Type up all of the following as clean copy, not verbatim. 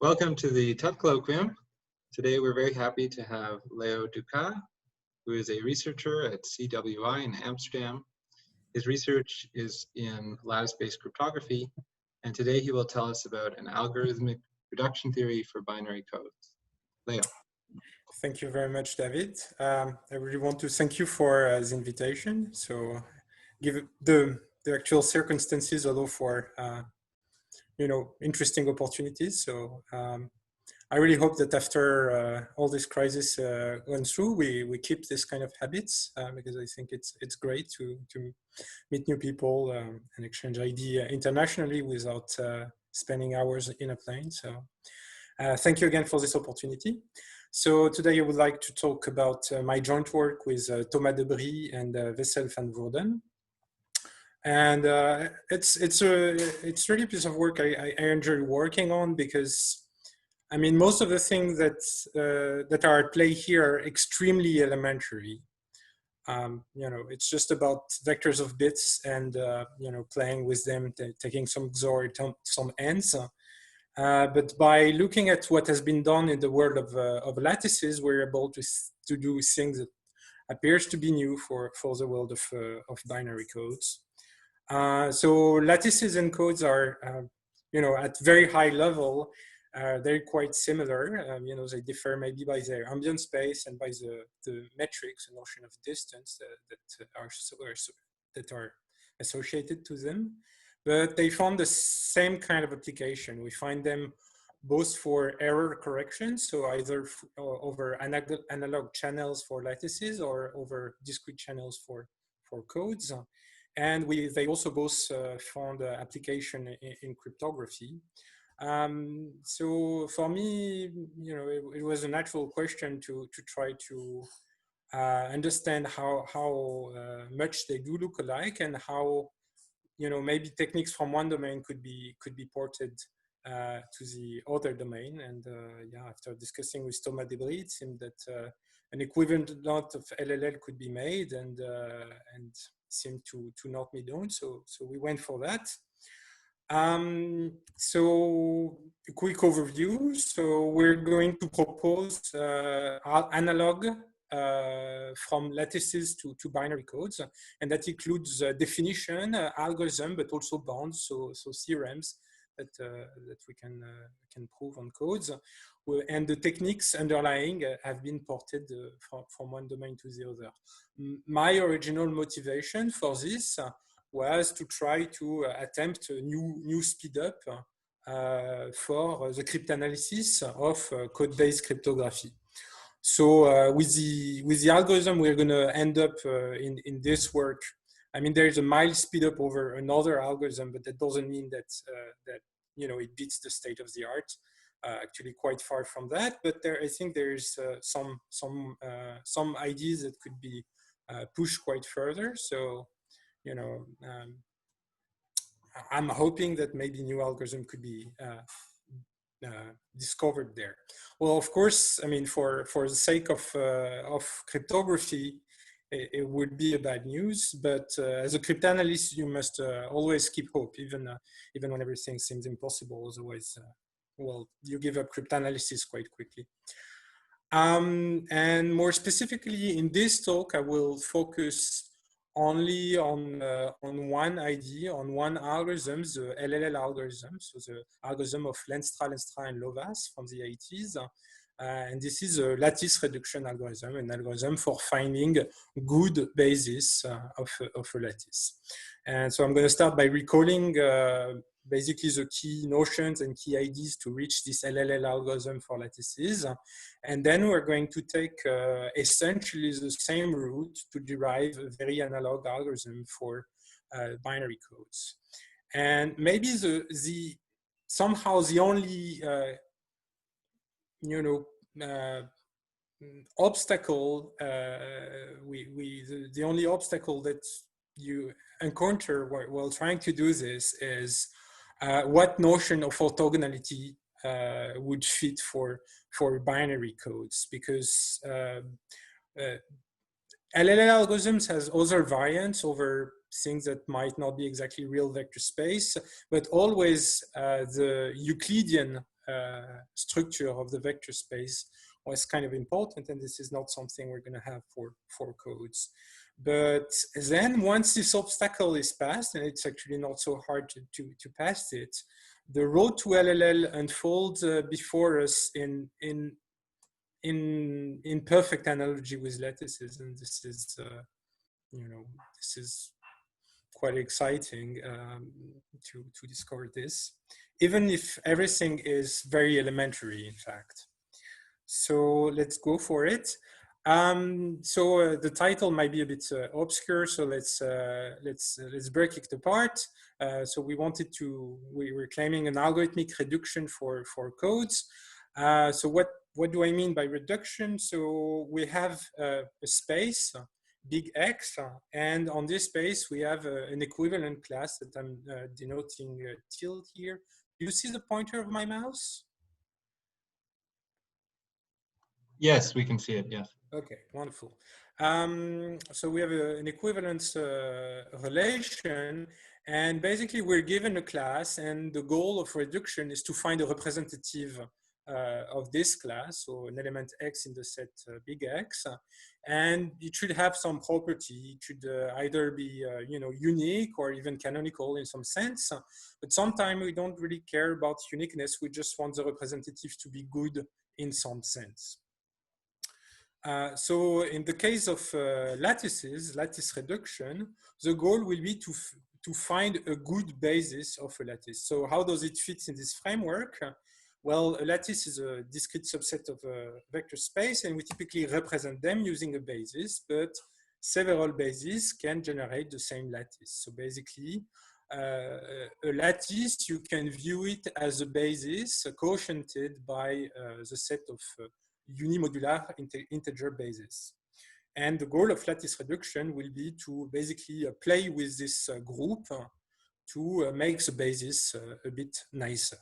Welcome to the Tutte Colloquia. Today we're very happy to have Leo Ducas, who is a researcher at CWI in Amsterdam. His research is in lattice-based cryptography, and today he will tell us about an algorithmic reduction theory for binary codes. Leo. Thank you very much, David. I really want to thank you for the invitation. So, given the actual circumstances, allow for interesting opportunities. So, I really hope that after all this crisis went through, we keep this kind of habits because I think it's great to meet new people and exchange ideas internationally without spending hours in a plane. So, thank you again for this opportunity. So today I would like to talk about my joint work with Thomas Debris and Wessel van Woerden. And it's really a piece of work I enjoy working on because, I mean, most of the things that are at play here are extremely elementary. It's just about vectors of bits and, playing with them, taking some XOR, some ANDs. But by looking at what has been done in the world of lattices, we're able to do things that appears to be new for the world of binary codes. So lattices and codes are, at very high level, they're quite similar. They differ maybe by their ambient space and by the metrics, the notion of distance that are associated to them. But they found the same kind of application. We find them both for error correction, so either over analog channels for lattices or over discrete channels for codes. And they also both found application in cryptography. So for me, it was a natural question to try to understand how much they do look alike and how maybe techniques from one domain could be ported to the other domain. And after discussing with Thomas Debris, it seemed that an equivalent of LLL could be made, and seemed to not be done. So we went for that. So a quick overview. So we're going to propose analog from lattices to binary codes, and that includes definition, algorithm, but also bounds, so theorems that we can prove on codes, and the techniques underlying have been ported from one domain to the other. My original motivation for this was to try to attempt a new speed up for the cryptanalysis of code-based cryptography. So with the algorithm we're going to end up in this work, I mean, there's a mild speed up over another algorithm, but that doesn't mean that it beats the state of the art. Actually, quite far from that. But I think there's some ideas that could be pushed quite further. So I'm hoping that maybe new algorithm could be discovered there. Well, of course, I mean, for the sake of cryptography, it would be a bad news. But as a cryptanalyst, you must always keep hope, even when everything seems impossible. Otherwise, well, you give up cryptanalysis quite quickly. And more specifically, in this talk, I will focus only on one idea, on one algorithm, the LLL algorithm, so the algorithm of Lenstra, and Lovaas from the 80s. And this is a lattice reduction algorithm, an algorithm for finding good basis of a lattice. And so I'm going to start by recalling basically the key notions and key ideas to reach this LLL algorithm for lattices. And then we're going to take essentially the same route to derive a very analog algorithm for binary codes. And maybe somehow the only obstacle the only obstacle that you encounter while trying to do this is what notion of orthogonality would fit for binary codes, because LLL algorithms has other variants over things that might not be exactly real vector space, but always the Euclidean structure of the vector space was kind of important, and this is not something we're going to have for codes. But then once this obstacle is passed, and it's actually not so hard to pass it, the road to LLL unfolds before us in perfect analogy with lattices, and this is this is quite exciting to discover this, even if everything is very elementary, in fact. So let's go for it. The title might be a bit obscure, so let's break it apart. So we were claiming an algorithmic reduction for codes. So what do I mean by reduction? So we have a space, big X, and on this space we have an equivalent class that I'm denoting tilde here. Do you see the pointer of my mouse? Yes, we can see it, yes. Okay, wonderful. So we have an equivalence relation, and basically we're given a class, and the goal of reduction is to find a representative of this class, so an element X in the set big X, and it should have some property. It should either be unique or even canonical in some sense, but sometimes we don't really care about uniqueness. We just want the representative to be good in some sense. So in the case of lattices, lattice reduction, the goal will be to find a good basis of a lattice. So how does it fit in this framework? Well, a lattice is a discrete subset of a vector space, and we typically represent them using a basis, but several bases can generate the same lattice. So basically, a lattice, you can view it as a basis quotiented by the set of unimodular integer bases. And the goal of lattice reduction will be to basically play with this group to make the basis a bit nicer.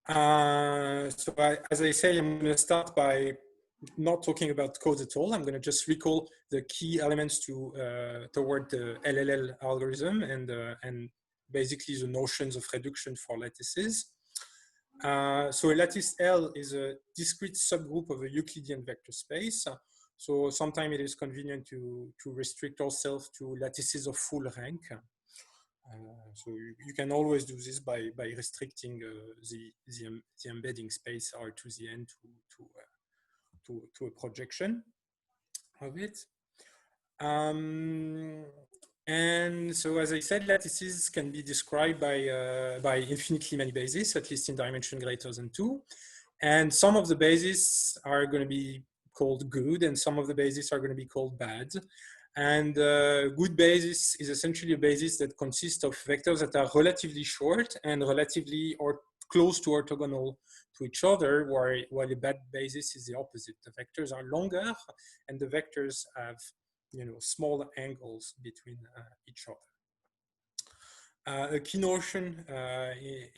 So as I say, I'm going to start by not talking about code at all. I'm going to just recall the key elements toward the LLL algorithm and basically the notions of reduction for lattices. So a lattice L is a discrete subgroup of a Euclidean vector space. So sometimes it is convenient to restrict ourselves to lattices of full rank. So you can always do this by restricting the embedding space R to the n to a projection of it. And so, as I said, lattices can be described by infinitely many bases, at least in dimension greater than 2. And some of the bases are going to be called good, and some of the bases are going to be called bad. And good basis is essentially a basis that consists of vectors that are relatively short and relatively or close to orthogonal to each other, while a bad basis is the opposite. The vectors are longer, and the vectors have small angles between each other. A key notion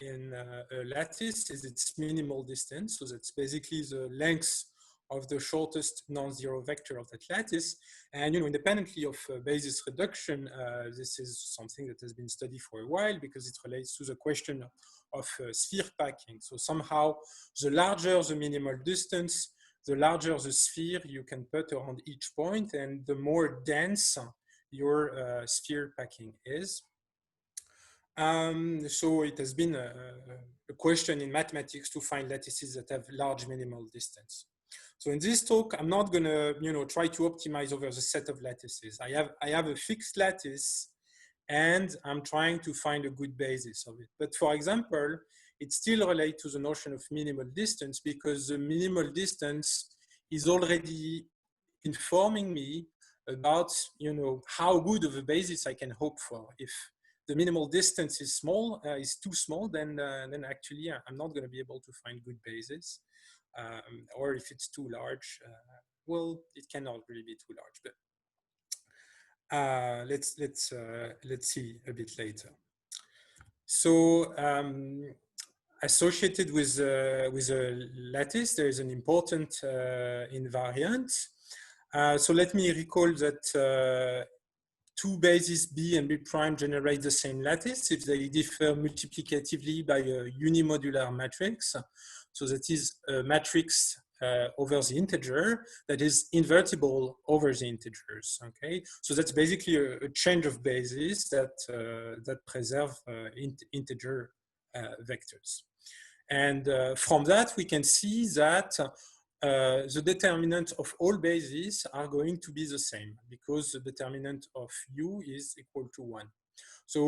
in a lattice is its minimal distance. So that's basically the length of the shortest non-zero vector of that lattice. And independently of basis reduction, this is something that has been studied for a while because it relates to the question of sphere packing. So somehow, the larger the minimal distance, the larger the sphere you can put around each point, and the more dense your sphere packing is. So it has been a question in mathematics to find lattices that have large minimal distance. So in this talk, I'm not going to try to optimize over the set of lattices. I have a fixed lattice, and I'm trying to find a good basis of it. But for example, it still relates to the notion of minimal distance because the minimal distance is already informing me about how good of a basis I can hope for. If the minimal distance is small, is too small, then actually I'm not going to be able to find good basis. Or if it's too large, well, it cannot really be too large. But let's see a bit later. So associated with a lattice, there is an important invariant. So let me recall that two bases B and B prime generate the same lattice if they differ multiplicatively by a unimodular matrix. So that is a matrix over the integer that is invertible over the integers. Okay, so that's basically a change of bases that that preserve integer vectors. And from that, we can see that the determinant of all bases are going to be the same because the determinant of U is equal to 1. So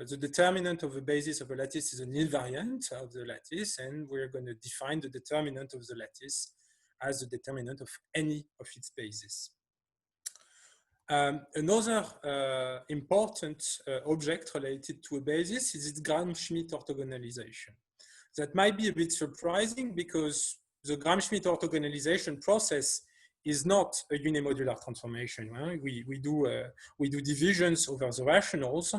the determinant of the basis of a lattice is an invariant of the lattice, and we're going to define the determinant of the lattice as the determinant of any of its bases. Another important object related to a basis is its Gram-Schmidt orthogonalization. That might be a bit surprising because the Gram-Schmidt orthogonalization process is not a unimodular transformation. Right? We do divisions over the rationals.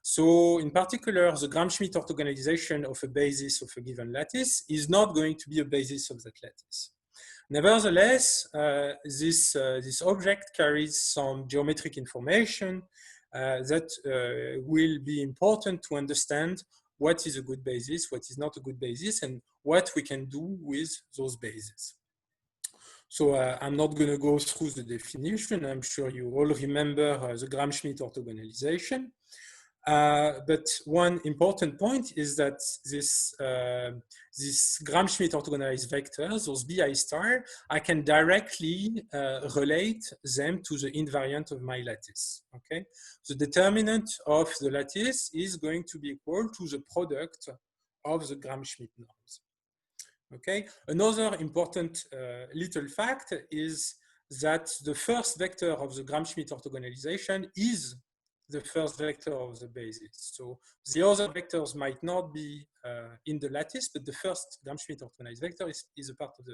So in particular, the Gram-Schmidt orthogonalization of a basis of a given lattice is not going to be a basis of that lattice. Nevertheless, this object carries some geometric information that will be important to understand what is a good basis, what is not a good basis, and what we can do with those bases. So I'm not going to go through the definition. I'm sure you all remember the Gram-Schmidt orthogonalization. But one important point is that this Gram-Schmidt orthogonalized vectors, those bi star, I can directly relate them to the invariant of my lattice. Okay, the determinant of the lattice is going to be equal to the product of the Gram-Schmidt norms. Okay, another important little fact is that the first vector of the Gram-Schmidt orthogonalization is the first vector of the basis. So the other vectors might not be in the lattice, but the first Gram-Schmidt orthogonalized vector is a part of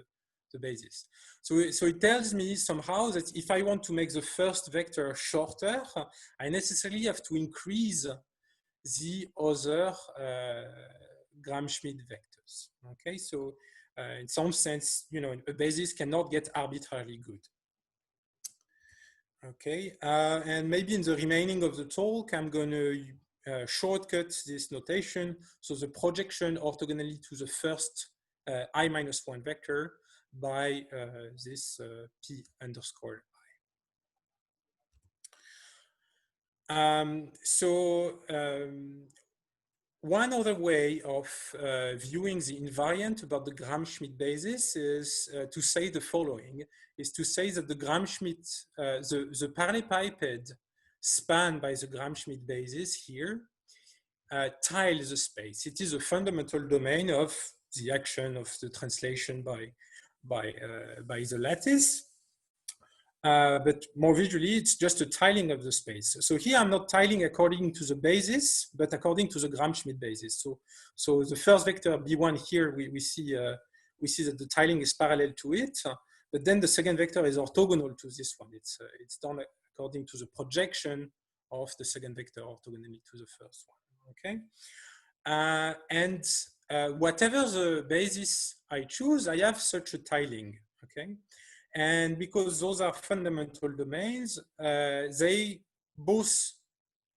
the basis. So it tells me somehow that if I want to make the first vector shorter, I necessarily have to increase the other Gram-Schmidt vectors. Okay, so in some sense, you know, a basis cannot get arbitrarily good. Okay, and maybe in the remaining of the talk, I'm going to shortcut this notation. So the projection orthogonally to the first I-1 vector by this P underscore I. One other way of viewing the invariant about the Gram-Schmidt basis is to say the following, is to say that the Gram-Schmidt, the parallelepiped spanned by the Gram-Schmidt basis here tiles the space. It is a fundamental domain of the action of the translation by the lattice. But more visually, it's just a tiling of the space. So here I'm not tiling according to the basis, but according to the Gram-Schmidt basis. So the first vector B1 here, we see that the tiling is parallel to it, but then the second vector is orthogonal to this one. It's done according to the projection of the second vector orthogonally to the first one. Okay, and whatever the basis I choose, I have such a tiling. Okay. And because those are fundamental domains, they both,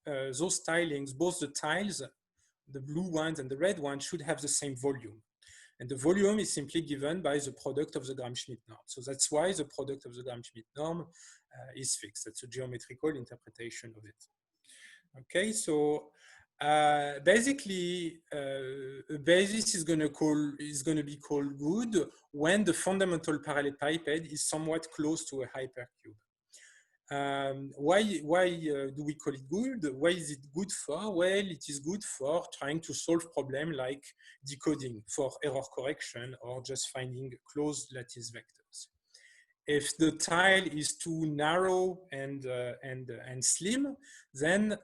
those tilings, both the tiles, the blue ones and the red ones should have the same volume. And the volume is simply given by the product of the Gram-Schmidt norm. So that's why the product of the Gram-Schmidt norm is fixed. That's a geometrical interpretation of it. Okay, so basically, a basis is going to be called good when the fundamental parallelepiped is somewhat close to a hypercube. Why do we call it good? Why is it good for? Well, it is good for trying to solve problems like decoding for error correction or just finding closed lattice vectors. If the tile is too narrow and slim, then,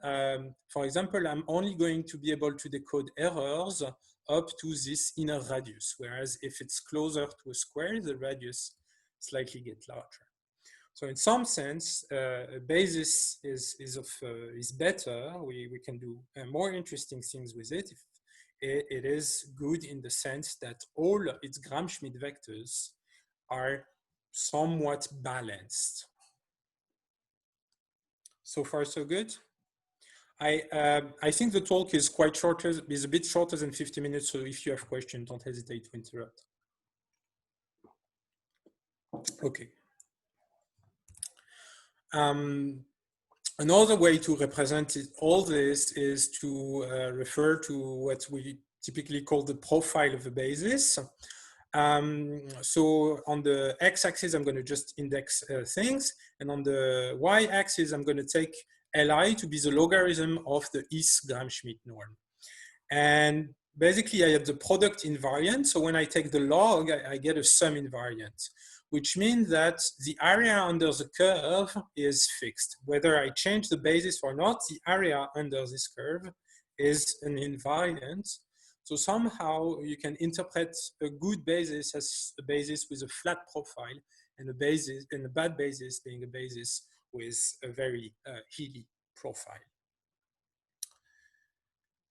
for example, I'm only going to be able to decode errors up to this inner radius, whereas if it's closer to a square, the radius slightly gets larger. So in some sense, a basis is better. We can do more interesting things with it if it is good in the sense that all its Gram-Schmidt vectors are somewhat balanced. So far, so good. I think the talk is quite shorter, is a bit shorter than 50 minutes. So if you have questions, don't hesitate to interrupt. Okay. Another way to represent all this is to refer to what we typically call the profile of a basis. So on the x-axis, I'm going to just index things. And on the y-axis, I'm going to take Li to be the logarithm of the is Gram-Schmidt norm. And basically, I have the product invariant. So when I take the log, I get a sum invariant, which means that the area under the curve is fixed. Whether I change the basis or not, the area under this curve is an invariant. So somehow you can interpret a good basis as a basis with a flat profile, and a basis and a bad basis being a basis with a very hilly profile.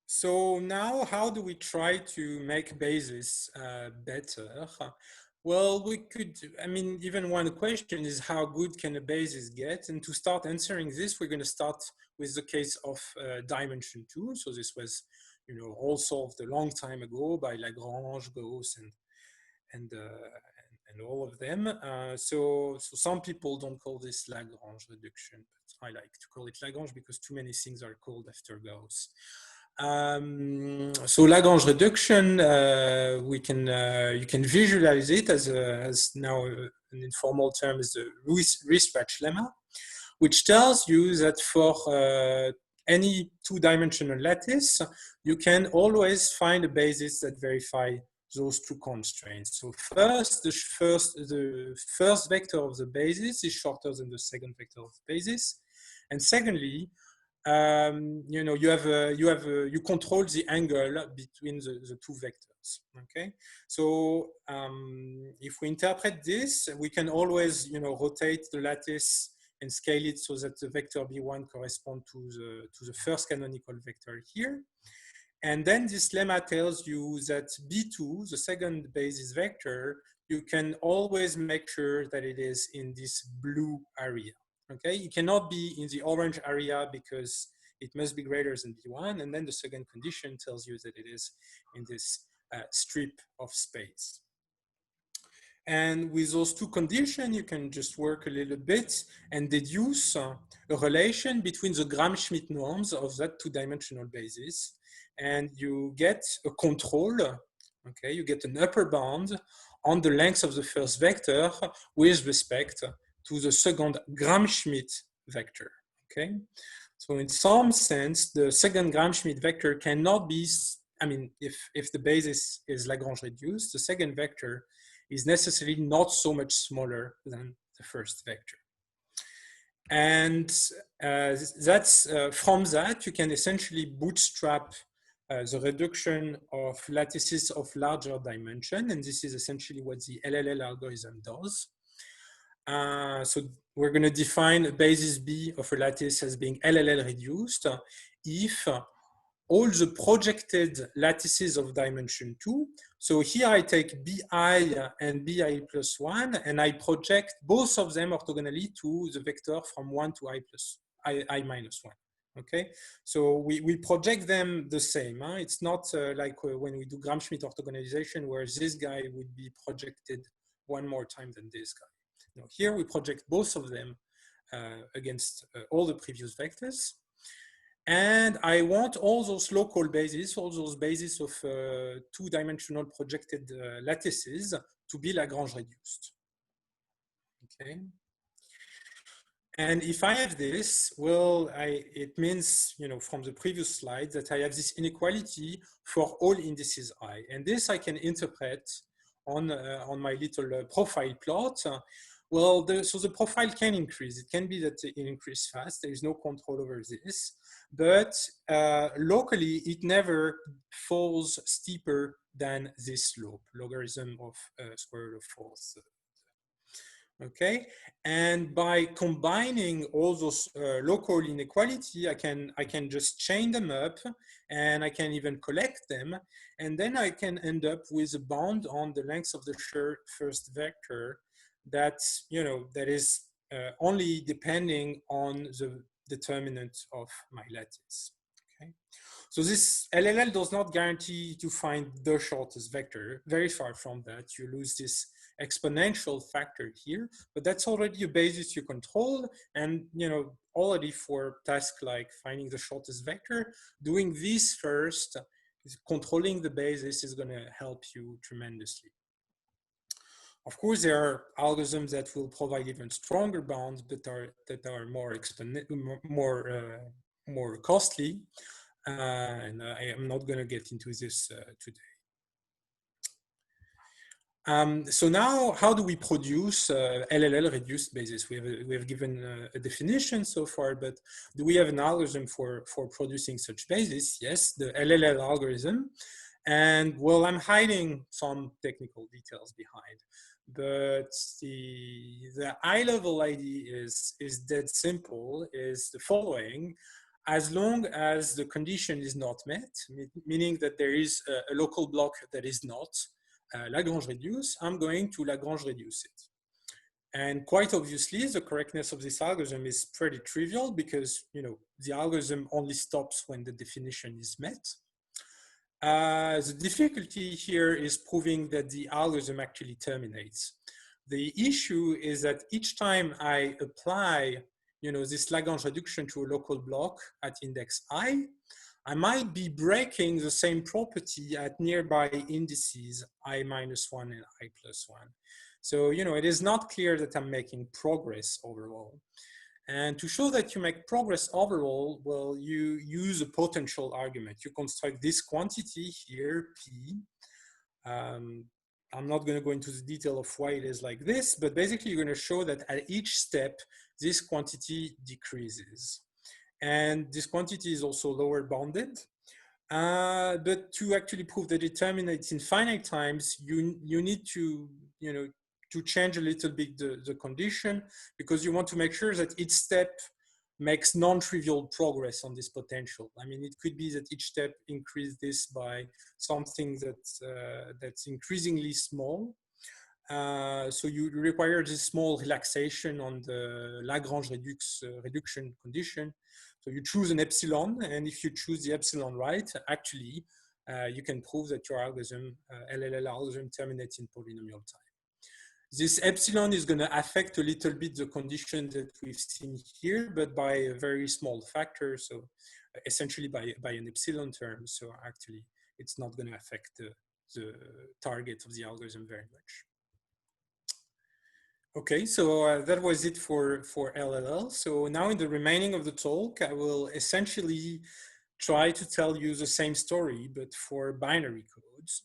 So now, how do we try to make basis better? Well, we could, I mean, even one question is how good can a basis get? And to start answering this, we're going to start with the case of dimension 2. So this was, you know, all solved a long time ago by Lagrange, Gauss, and all of them. So some people don't call this Lagrange reduction, but I like to call it Lagrange because too many things are called after Gauss. So Lagrange reduction, you can visualize it as now an informal term is the Rispatch lemma, which tells you that for any two-dimensional lattice, you can always find a basis that verify those two constraints. So first, the first vector of the basis is shorter than the second vector of the basis, and secondly, you know, you control the angle between the two vectors. Okay, so if we interpret this, we can always, you know, rotate the lattice and scale it so that the vector B1 corresponds to the first canonical vector here. And then this lemma tells you that B2, the second basis vector, you can always make sure that it is in this blue area. Okay, it cannot be in the orange area because it must be greater than B1. And then the second condition tells you that it is in this strip of space. And with those two conditions, you can just work a little bit and deduce a relation between the Gram-Schmidt norms of that two-dimensional basis. And you get a control, okay? You get an upper bound on the length of the first vector with respect to the second Gram-Schmidt vector, okay? So in some sense, the second Gram-Schmidt vector cannot be, I mean, if the basis is Lagrange reduced, the second vector is necessarily not so much smaller than the first vector. And that's from that, you can essentially bootstrap the reduction of lattices of larger dimension. And this is essentially what the LLL algorithm does. So we're going to define basis B of a lattice as being LLL reduced if all the projected lattices of dimension 2. So here I take BI and BI plus 1, and I project both of them orthogonally to the vector from 1 to I minus 1. Okay, so we project them the same. Huh? It's not like when we do Gram-Schmidt orthogonalization where this guy would be projected one more time than this guy. No, here we project both of them against all the previous vectors. And I want all those local bases, all those bases of two-dimensional projected lattices to be Lagrange reduced. Okay. And if I have this, well, it means, you know, from the previous slide that I have this inequality for all indices I. And this I can interpret on my little profile plot. Well, so the profile can increase. It can be that it increases fast. There is no control over this. But locally, it never falls steeper than this slope, logarithm of square root of 4. Okay, and by combining all those local inequality, I can just chain them up, and I can even collect them, and then I can end up with a bound on the length of the first vector that, you know, that is only depending on determinant of my lattice. Okay, so this LLL does not guarantee to find the shortest vector. Very far from that. You lose this exponential factor here, but that's already a basis you control. And already for tasks like finding the shortest vector, doing this first, controlling the basis, is going to help you tremendously. Of course, there are algorithms that will provide even stronger bounds, but that are more costly. And I am not going to get into this today. So now, how do we produce LLL reduced basis? We have given a definition so far, but do we have an algorithm for producing such basis? Yes, the LLL algorithm. And well, I'm hiding some technical details behind, but the high-level idea is dead simple, is the following. As long as the condition is not met, meaning that there is a local block that is not Lagrange reduce, I'm going to Lagrange reduce it. And quite obviously, the correctness of this algorithm is pretty trivial because the algorithm only stops when the definition is met. The difficulty here is proving that the algorithm actually terminates. The issue is that each time I apply this Lagrange reduction to a local block at index I might be breaking the same property at nearby indices I-1 and I+1. So, it is not clear that I'm making progress overall. And to show that you make progress overall, well, you use a potential argument. You construct this quantity here, P. I'm not going to go into the detail of why it is like this, but basically you're going to show that at each step, this quantity decreases. And this quantity is also lower bounded. But to actually prove that it terminates in finite times, you need to, to change a little bit the condition, because you want to make sure that each step makes non-trivial progress on this potential. I mean, it could be that each step increase this by something that's increasingly small. So you require this small relaxation on the Lagrange reduction condition. So you choose an epsilon, and if you choose the epsilon right, actually, you can prove that your algorithm, LLL algorithm, terminates in polynomial time. This epsilon is going to affect a little bit the condition that we've seen here, but by a very small factor. So essentially by an epsilon term. So actually, it's not going to affect the target of the algorithm very much. Okay, so that was it for LLL. So now in the remaining of the talk, I will essentially try to tell you the same story, but for binary codes.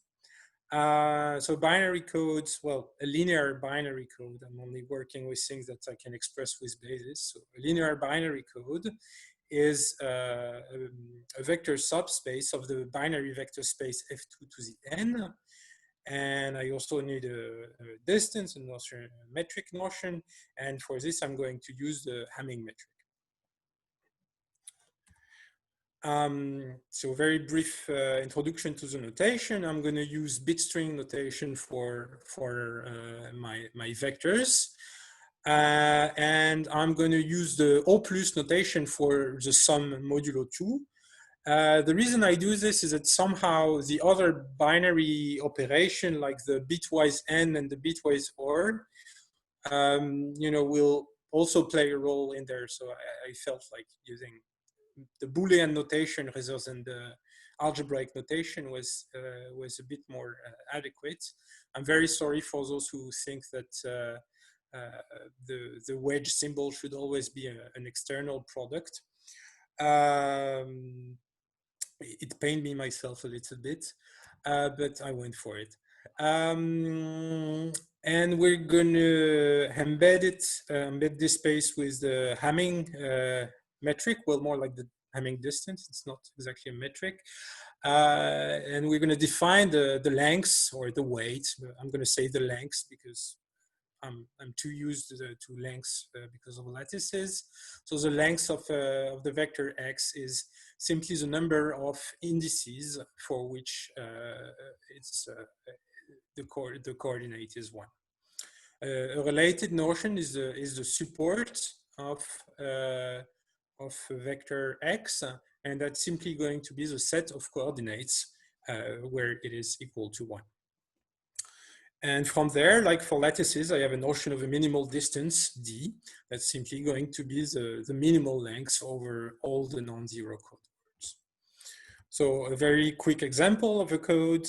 So binary codes, well, a linear binary code, I'm only working with things that I can express with basis. So a linear binary code is a vector subspace of the binary vector space F2 to the n. And I also need a distance, a metric notion. And for this, I'm going to use the Hamming metric. So very brief introduction to the notation. I'm going to use bit string notation for my vectors. And I'm going to use the O plus notation for the sum modulo 2. The reason I do this is that somehow the other binary operation, like the bitwise n and the bitwise or, will also play a role in there. So I felt like using the Boolean notation rather than the algebraic notation was a bit more adequate. I'm very sorry for those who think that the wedge symbol should always be an external product. It pained me myself a little bit, but I went for it. And we're going to embed this space with the Hamming metric, well, more like the Hamming distance. It's not exactly a metric. And we're going to define the lengths or the weight. I'm going to say the lengths because I'm too used to lengths because of lattices. So the length of the vector x is simply the number of indices for which the coordinate is 1. A related notion is the support of of vector x, and that's simply going to be the set of coordinates where it is equal to 1. And from there, like for lattices, I have a notion of a minimal distance, d, that's simply going to be the minimal length over all the non-zero code words. So a very quick example of a code.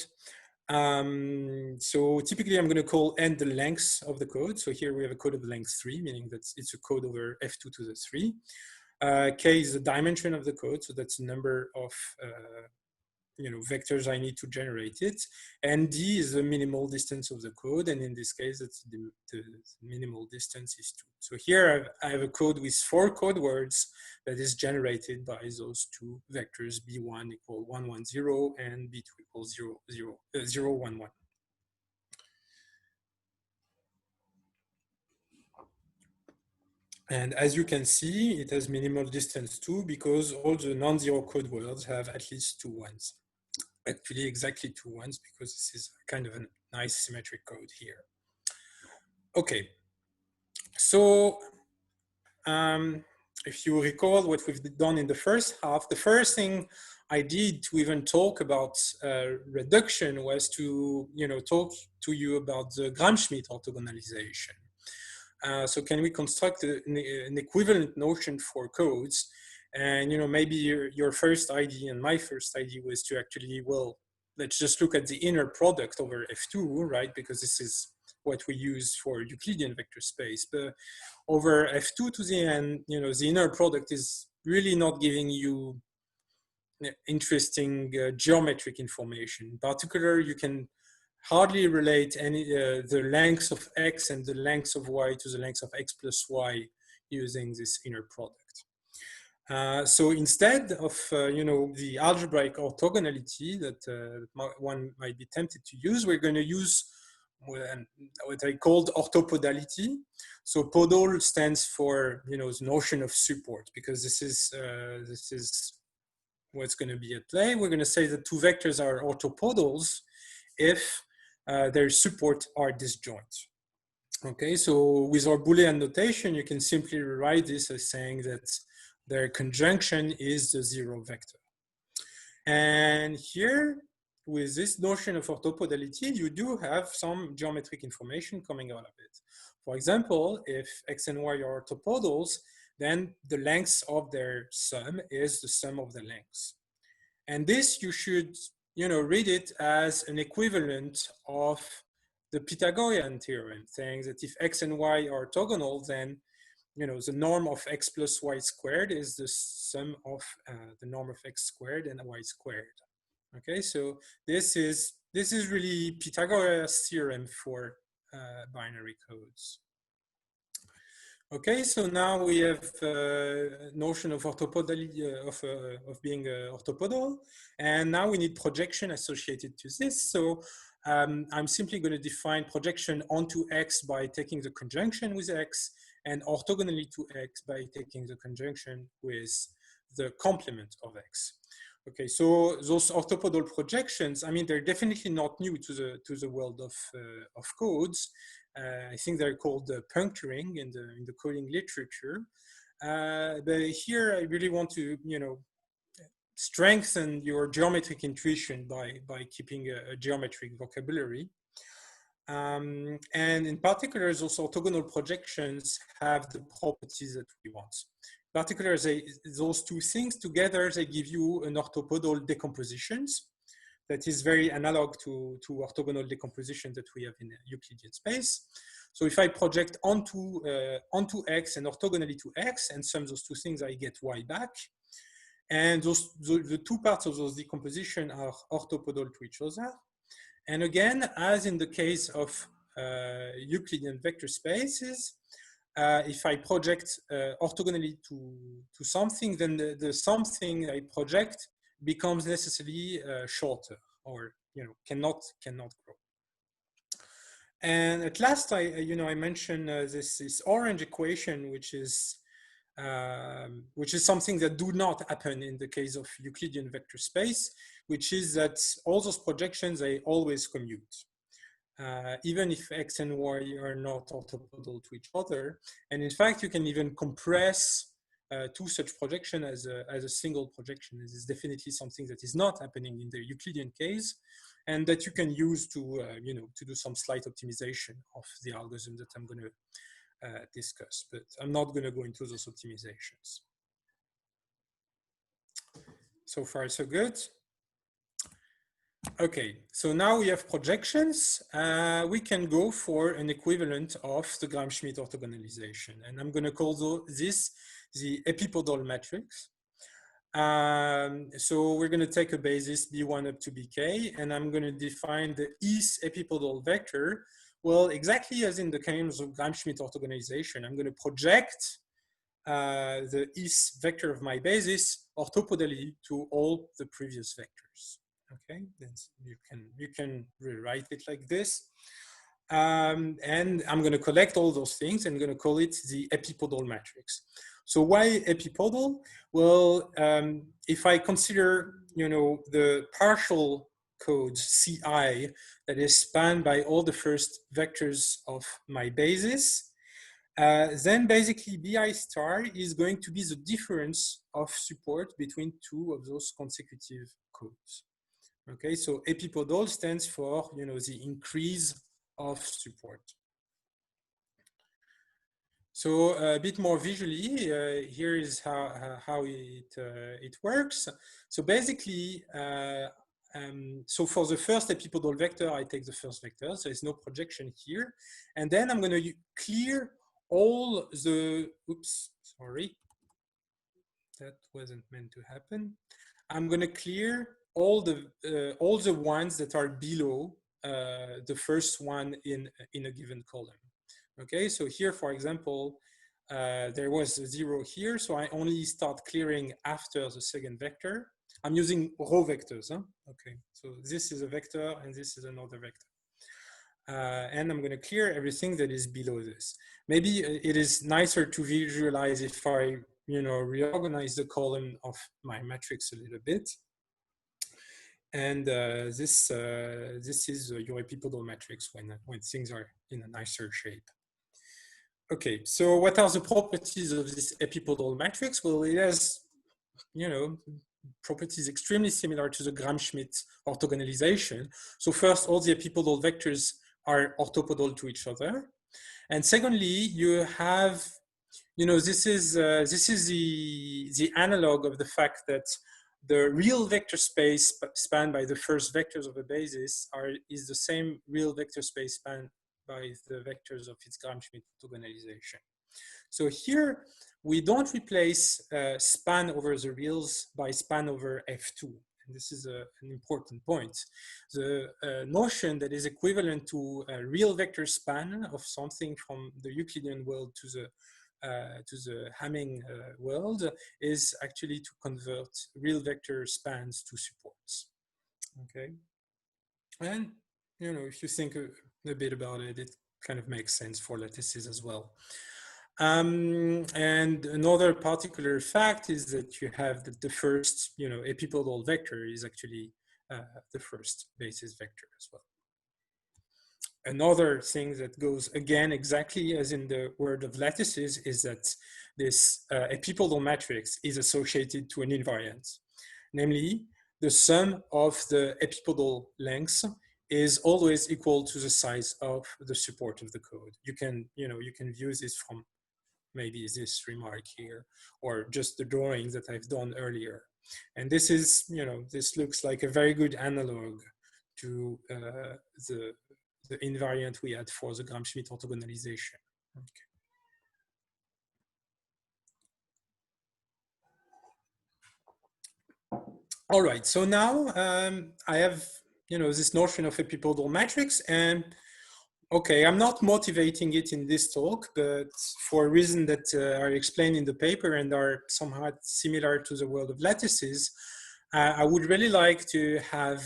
So typically I'm going to call n the length of the code. So here we have a code of length 3, meaning that it's a code over f2 to the 3. K is the dimension of the code, so that's the number of vectors I need to generate it. And d is the minimal distance of the code, and in this case, it's the minimal distance is 2. So here I have a code with 4 code words that is generated by those 2 vectors, b1 equal 1, 1, 0, and b2 equals 0, 0, 0, 1, 1. And as you can see, it has minimal distance 2 because all the non-zero code words have at least 2 ones. Actually, exactly 2 ones, because this is kind of a nice symmetric code here. Okay, so if you recall what we've done in the first half, the first thing I did to even talk about reduction was to talk to you about the Gram-Schmidt orthogonalization. So can we construct an equivalent notion for codes? And maybe your first idea and my first idea was to actually, well, let's just look at the inner product over F2, right? Because this is what we use for Euclidean vector space. But over F2 to the n, the inner product is really not giving you interesting geometric information. In particular, you can hardly relate any the length of x and the length of y to the length of x plus y using this inner product. So instead of the algebraic orthogonality that one might be tempted to use, we're going to use what I called orthopodality. So podal stands for the notion of support, because this is what's going to be at play. We're going to say that 2 vectors are orthopodals if their support are disjoint. Okay, so with our Boolean notation, you can simply rewrite this as saying that their conjunction is the 0 vector. And here, with this notion of orthopodality, you do have some geometric information coming out of it. For example, if x and y are orthopodals, then the length of their sum is the sum of the lengths. And this you should read it as an equivalent of the Pythagorean theorem, saying that if x and y are orthogonal, then the norm of x plus y squared is the sum of the norm of x squared and y squared. Okay, so this is really Pythagoras theorem for binary codes. Okay, so now we have a notion of orthopodality, of being orthopodal, and now we need projection associated to this. So I'm simply going to define projection onto x by taking the conjunction with x, and orthogonally to x by taking the conjunction with the complement of x. Okay, so those orthopodal projections, I mean, they're definitely not new to the world of codes. I think they're called puncturing in the coding literature. But here I really want to, strengthen your geometric intuition by keeping a geometric vocabulary. And in particular, those orthogonal projections have the properties that we want. In particular, those 2 things together, they give you an orthopodal decompositions that is very analog to orthogonal decomposition that we have in Euclidean space. So if I project onto x and orthogonally to x and sum those 2 things, I get y back. And the 2 parts of those decomposition are orthopodal to each other. And again, as in the case of Euclidean vector spaces, if I project orthogonally to something, then the something I project becomes necessarily shorter, or cannot grow. And at last, I mentioned this orange equation, which is something that do not happen in the case of Euclidean vector space, which is that all those projections, they always commute. Even if x and y are not orthopodal to each other. And in fact, you can even compress to such projection as a single projection. This is definitely something that is not happening in the Euclidean case, and that you can use to, to do some slight optimization of the algorithm that I'm going to discuss, but I'm not going to go into those optimizations. So far, so good. Okay, so now we have projections. We can go for an equivalent of the Gram-Schmidt orthogonalization, and I'm going to call this the Epipodal matrix. So we're going to take a basis B1 up to Bk, and I'm going to define the is epipodal vector. Well, exactly as in the case of Gram-Schmidt orthogonalization, I'm going to project the is vector of my basis orthopodally to all the previous vectors. Okay, then you can rewrite it like this. And I'm going to collect all those things and I'm going to call it the epipodal matrix. So why epipodal? Well, if I consider, the partial codes Ci that is spanned by all the first vectors of my basis, then basically Bi star is going to be the difference of support between two of those consecutive codes. Okay, so epipodal stands for, the increase of support. So a bit more visually, here is how it works. So basically, so for the first epipodal vector, I take the first vector. So there's no projection here. And then I'm going to clear all the, oops, sorry. That wasn't meant to happen. I'm going to clear all the ones that are below the first one in a given column. Okay, so here, for example, there was a 0 here, so I only start clearing after the second vector. I'm using row vectors. Huh? Okay, so this is a vector and this is another vector. And I'm going to clear everything that is below this. Maybe it is nicer to visualize if I, reorganize the column of my matrix a little bit. And this is your epipodal matrix when things are in a nicer shape. Okay, so what are the properties of this epipodal matrix? Well, it has, properties extremely similar to the Gram-Schmidt orthogonalization. So first, all the epipodal vectors are orthopodal to each other. And secondly, you have, this is the analog of the fact that the real vector space spanned by the first vectors of a basis is the same real vector space spanned by the vectors of its Gram-Schmidt orthogonalization. So here, we don't replace span over the reals by span over F2. And this is an important point. The notion that is equivalent to a real vector span of something from the Euclidean world to the Hamming world is actually to convert real vector spans to supports. Okay, and if you think a bit about it, it kind of makes sense for lattices as well. And another particular fact is that you have the first, epipodal vector is actually the first basis vector as well. Another thing that goes again exactly as in the world of lattices is that this epipodal matrix is associated to an invariant, namely the sum of the epipodal lengths is always equal to the size of the support of the code. You can view this from maybe this remark here, or just the drawings that I've done earlier. And this is, this looks like a very good analog to the invariant we had for the Gram-Schmidt orthogonalization. Okay. All right, so now I have, this notion of epipodal matrix, and okay, I'm not motivating it in this talk, but for a reason that are explained in the paper and are somewhat similar to the world of lattices, I would really like to have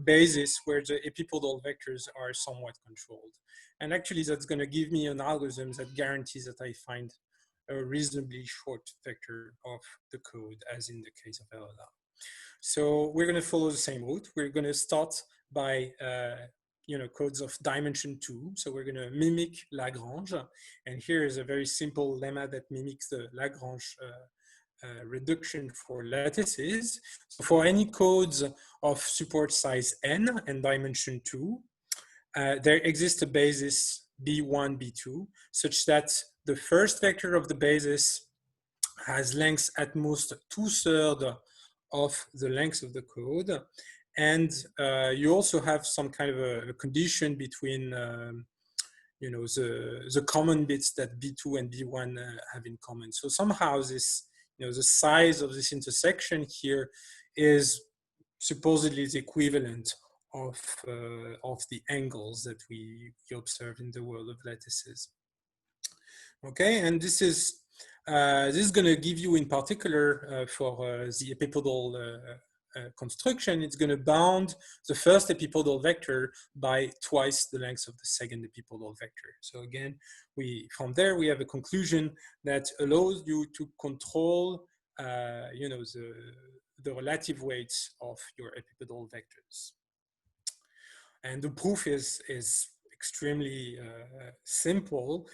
basis where the epipodal vectors are somewhat controlled. And actually that's going to give me an algorithm that guarantees that I find a reasonably short vector of the code as in the case of LLL. So we're going to follow the same route. We're going to start by codes of dimension 2. So we're going to mimic Lagrange. And here is a very simple lemma that mimics the Lagrange reduction for lattices. So for any codes of support size n and dimension 2, there exists a basis B1, B2, such that the first vector of the basis has length at most 2/3 of the length of the code. And you also have some kind of a condition between the common bits that B2 and B1 have in common. So somehow this, the size of this intersection here is supposedly the equivalent of the angles that we observe in the world of lattices. Okay, and this is going to give you in particular for the epipodal construction, it's going to bound the first epipodal vector by twice the length of the second epipodal vector. So again, from there we have a conclusion that allows you to control, the relative weights of your epipodal vectors. And the proof is extremely simple,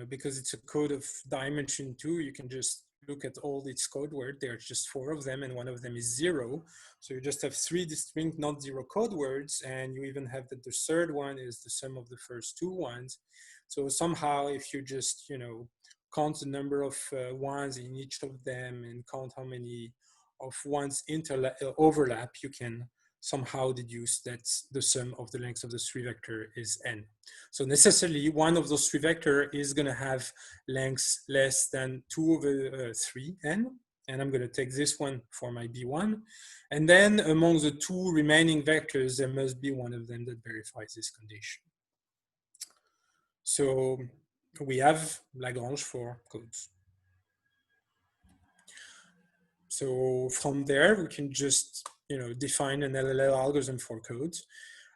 because it's a code of dimension 2. You can just look at all its code words. There are just 4 of them, and one of them is 0. So you just have 3 distinct non-zero code words, and you even have that the third one is the sum of the first 2 ones. So somehow, if you just count the number of ones in each of them and count how many of ones overlap, you can somehow deduce that the sum of the lengths of the 3 vector is n. So necessarily one of those 3 vector is going to have lengths less than 2/3n, and I'm going to take this one for my B1. And then among the 2 remaining vectors, there must be one of them that verifies this condition. So we have Lagrange for codes. So from there, we can just define an LLL algorithm for codes.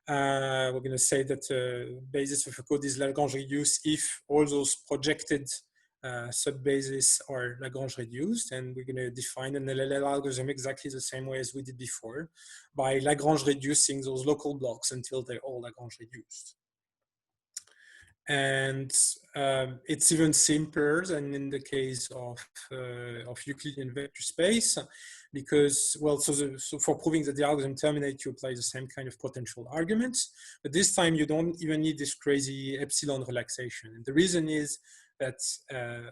We're going to say that the basis of a code is Lagrange reduced if all those projected sub-bases are Lagrange reduced, and we're going to define an LLL algorithm exactly the same way as we did before, by Lagrange reducing those local blocks until they're all Lagrange reduced. And it's even simpler than in the case of Euclidean vector space, because, well, so for proving that the algorithm terminates, you apply the same kind of potential arguments, but this time you don't even need this crazy epsilon relaxation. And the reason is that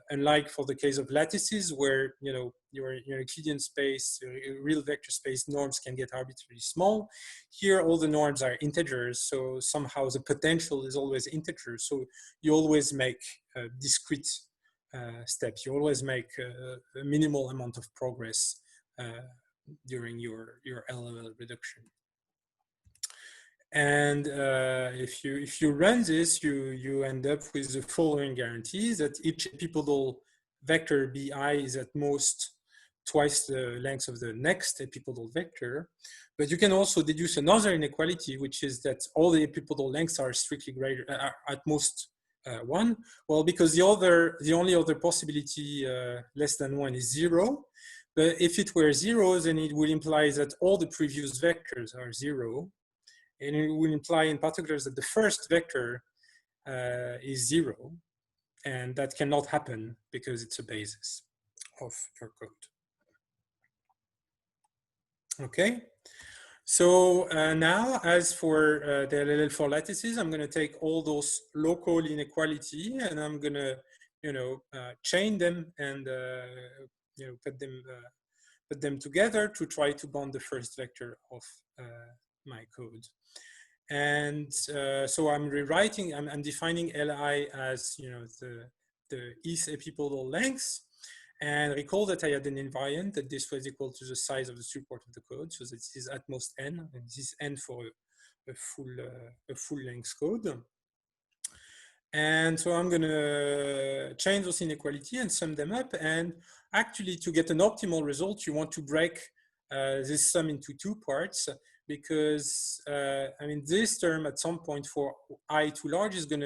unlike for the case of lattices, where your Euclidean space, real vector space norms can get arbitrarily small, here all the norms are integers, so somehow the potential is always integer. So you always make discrete steps. You always make a minimal amount of progress during your LLL reduction. And if you run this, you end up with the following guarantees: that each epipodal vector Bi is at most twice the length of the next epipodal vector. But you can also deduce another inequality, which is that all the epipodal lengths are strictly greater, at most 1. Well, because the only other possibility less than 1 is 0. But if it were 0, then it would imply that all the previous vectors are 0. And it will imply in particular that the first vector is 0. And that cannot happen because it's a basis of your code. Okay. So now, as for the LLL for lattices, I'm going to take all those local inequality and I'm going to, chain them and, put them together to try to bound the first vector of my code. And so I'm rewriting, I'm defining Li as, the eth epipodal length. And recall that I had an invariant that this was equal to the size of the support of the code. So this is at most n, and this is n for a full length code. And so I'm going to change those inequality and sum them up. And actually, to get an optimal result, you want to break this sum into 2 parts, because this term at some point for I too large is going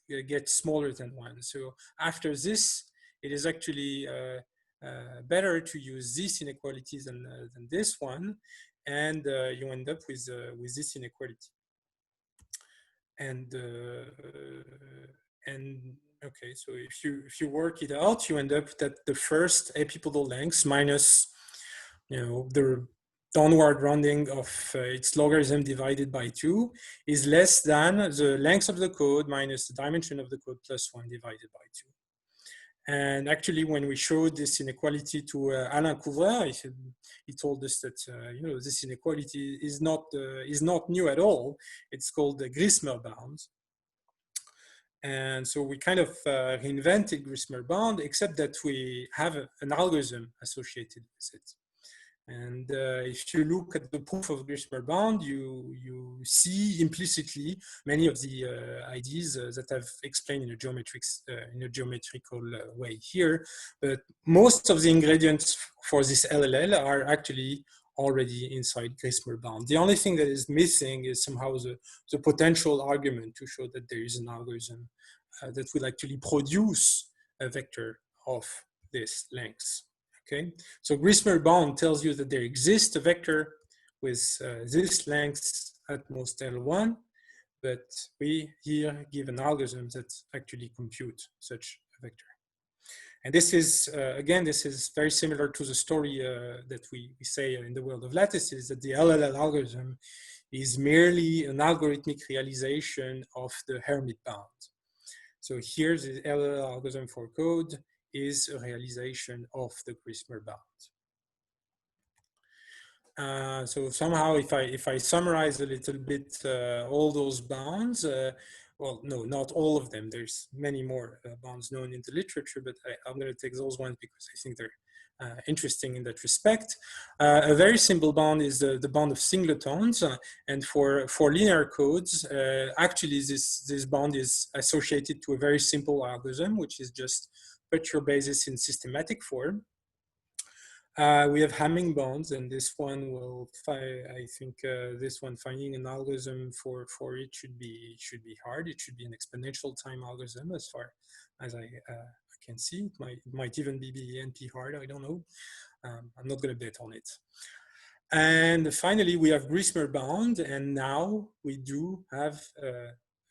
to get smaller than 1. So after this, it is actually better to use this inequality than this one, and you end up with this inequality. and okay, so if you work it out, you end up that the first epipodal length minus, the downward rounding of its logarithm divided by 2 is less than the length of the code minus the dimension of the code plus 1 divided by 2. And actually, when we showed this inequality to Alain Couvreur, he told us that this inequality is not new at all. It's called the Grismer bound. And so we kind of reinvented Grismer bound, except that we have an algorithm associated with it. And if you look at the proof of Grismer bound, you see implicitly many of the ideas that I've explained in a geometrical way here. But most of the ingredients for this LLL are actually already inside Grismer bound. The only thing that is missing is somehow the potential argument to show that there is an algorithm that will actually produce a vector of this length. Okay, so Grismer bound tells you that there exists a vector with this length at most L1, but we here give an algorithm that actually compute such a vector. And this is, again, this is very similar to the story that we say in the world of lattices, that the LLL algorithm is merely an algorithmic realization of the Hermite bound. So here the LLL algorithm for code is a realization of the Grismer bound. So somehow, if I summarize a little bit all those bounds, well, no, not all of them. There's many more bounds known in the literature, but I'm going to take those ones because I think they're interesting in that respect. A very simple bound is the bound of singletons, and for linear codes, actually this bound is associated to a very simple algorithm, which is just put your basis in systematic form. We have Hamming bounds, and this one will, I think this one, finding an algorithm for it should be hard. It should be an exponential time algorithm as far as I can see. It might even be NP hard, I don't know. I'm not gonna bet on it. And finally, we have Grismer bound, and now we do have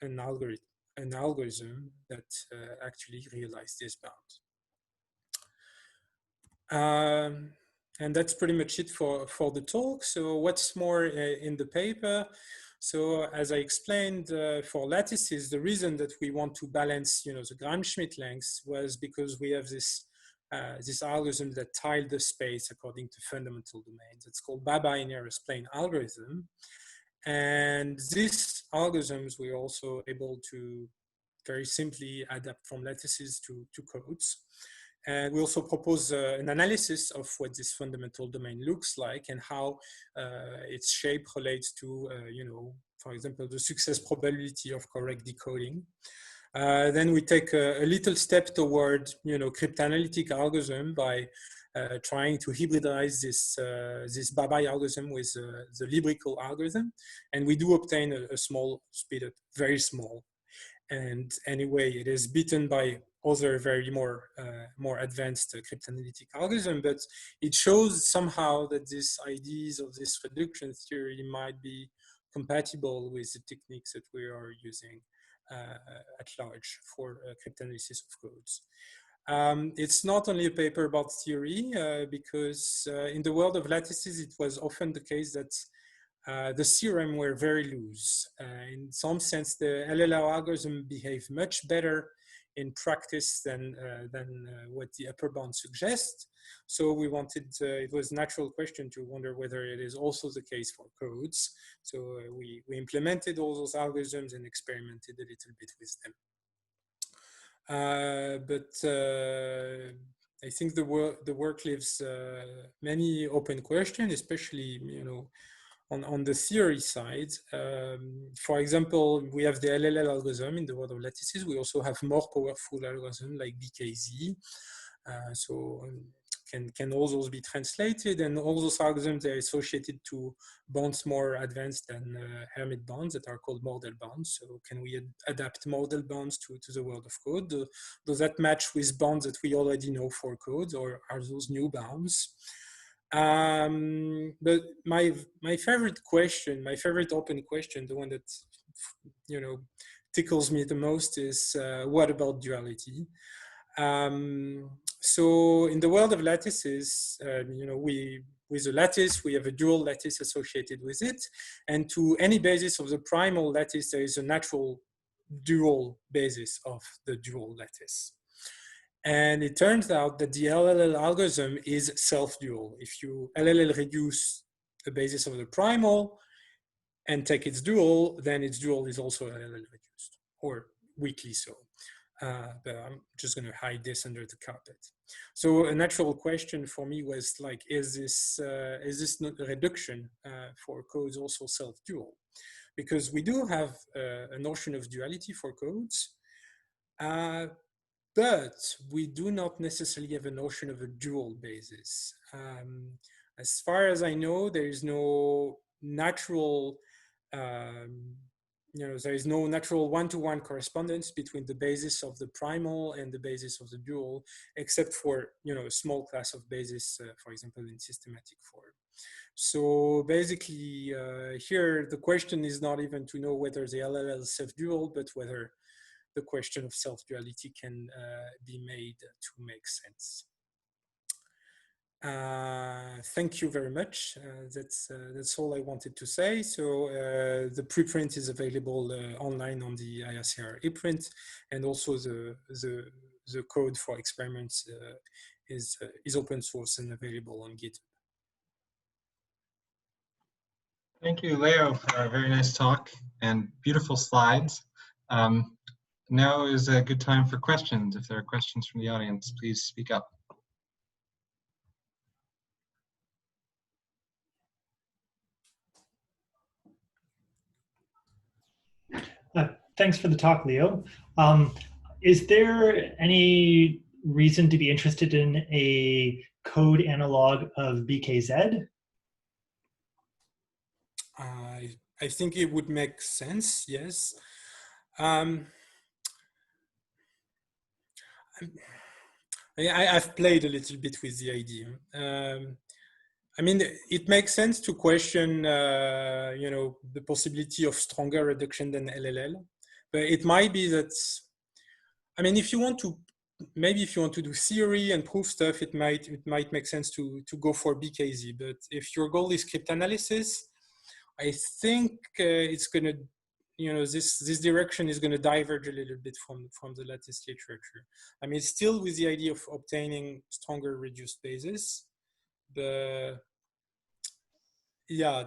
an algorithm that actually realizes this bound. And that's pretty much it for the talk. So what's more in the paper? So as I explained, for lattices, the reason that we want to balance, the Gram-Schmidt lengths was because we have this algorithm that tiled the space according to fundamental domains. It's called Baba-Inheres plane algorithm. And these algorithms we're also able to very simply adapt from lattices to codes. And we also propose an analysis of what this fundamental domain looks like and how its shape relates to, for example, the success probability of correct decoding. Then we take a little step toward, cryptanalytic algorithm by trying to hybridize this Babai algorithm with the Librical algorithm, and we do obtain a small speedup, very small. And anyway, it is beaten by other very more advanced cryptanalytic algorithm, but it shows somehow that these ideas of this reduction theory might be compatible with the techniques that we are using at large for cryptanalysis of codes. It's not only a paper about theory, because in the world of lattices, it was often the case that the theorem were very loose. In some sense, the LLL algorithm behaved much better in practice than what the upper bound suggests. So we wanted, it was a natural question to wonder whether it is also the case for codes. So we implemented all those algorithms and experimented a little bit with them. I think the work leaves many open questions, especially, on the theory side. For example, we have the LLL algorithm in the world of lattices. We also have more powerful algorithms like BKZ. So can all those be translated? And all those algorithms are associated to bounds more advanced than Hermite bounds that are called model bounds. So can we adapt model bounds to the world of code? Does that match with bounds that we already know for codes, or are those new bounds? But my favorite question, my favorite open question, the one that tickles me the most is what about duality? So in the world of lattices, with a lattice, we have a dual lattice associated with it. And to any basis of the primal lattice, there is a natural dual basis of the dual lattice. And it turns out that the LLL algorithm is self-dual. If you LLL reduce the basis of the primal and take its dual, then its dual is also LLL reduced, or weakly so. But I'm just going to hide this under the carpet. So a natural question for me was like, is this not a reduction for codes also self-dual? Because we do have a notion of duality for codes, but we do not necessarily have a notion of a dual basis. As far as I know, there is no natural there is no natural one-to-one correspondence between the basis of the primal and the basis of the dual, except for a small class of basis, for example, in systematic form. So basically, here the question is not even to know whether the LLL is self-dual, but whether the question of self-duality can be made to make sense. Thank you very much. That's all I wanted to say. So the preprint is available online on the IRCR ePrint, and also the code for experiments is open source and available on GitHub. Thank you, Leo, for a very nice talk and beautiful slides. Now is a good time for questions. If there are questions from the audience, please speak up. Thanks for the talk, Leo. Is there any reason to be interested in a code analog of BKZ? I think it would make sense, yes. I've played a little bit with the idea. I mean, it makes sense to question, the possibility of stronger reduction than LLL, but it might be that, I mean, if you want to, maybe if you want to do theory and proof stuff, it might make sense to go for BKZ. But if your goal is cryptanalysis, I think it's going to, this direction is going to diverge a little bit from the lattice literature. I mean, still with the idea of obtaining stronger reduced basis, but yeah,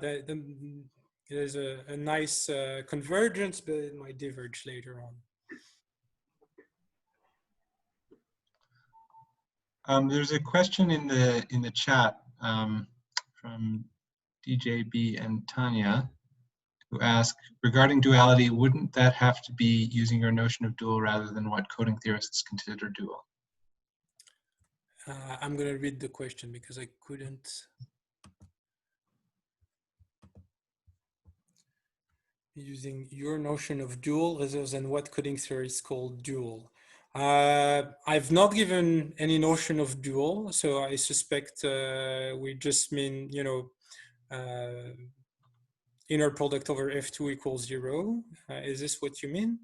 there's a nice convergence, but it might diverge later on. There's a question in the chat from DJB and Tanya, who ask, regarding duality, wouldn't that have to be using your notion of dual rather than what coding theorists consider dual? I'm going to read the question because I couldn't. Using your notion of dual rather than what coding theorists call dual. I've not given any notion of dual, so I suspect we just mean, inner product over F2 equals 0. Is this what you mean?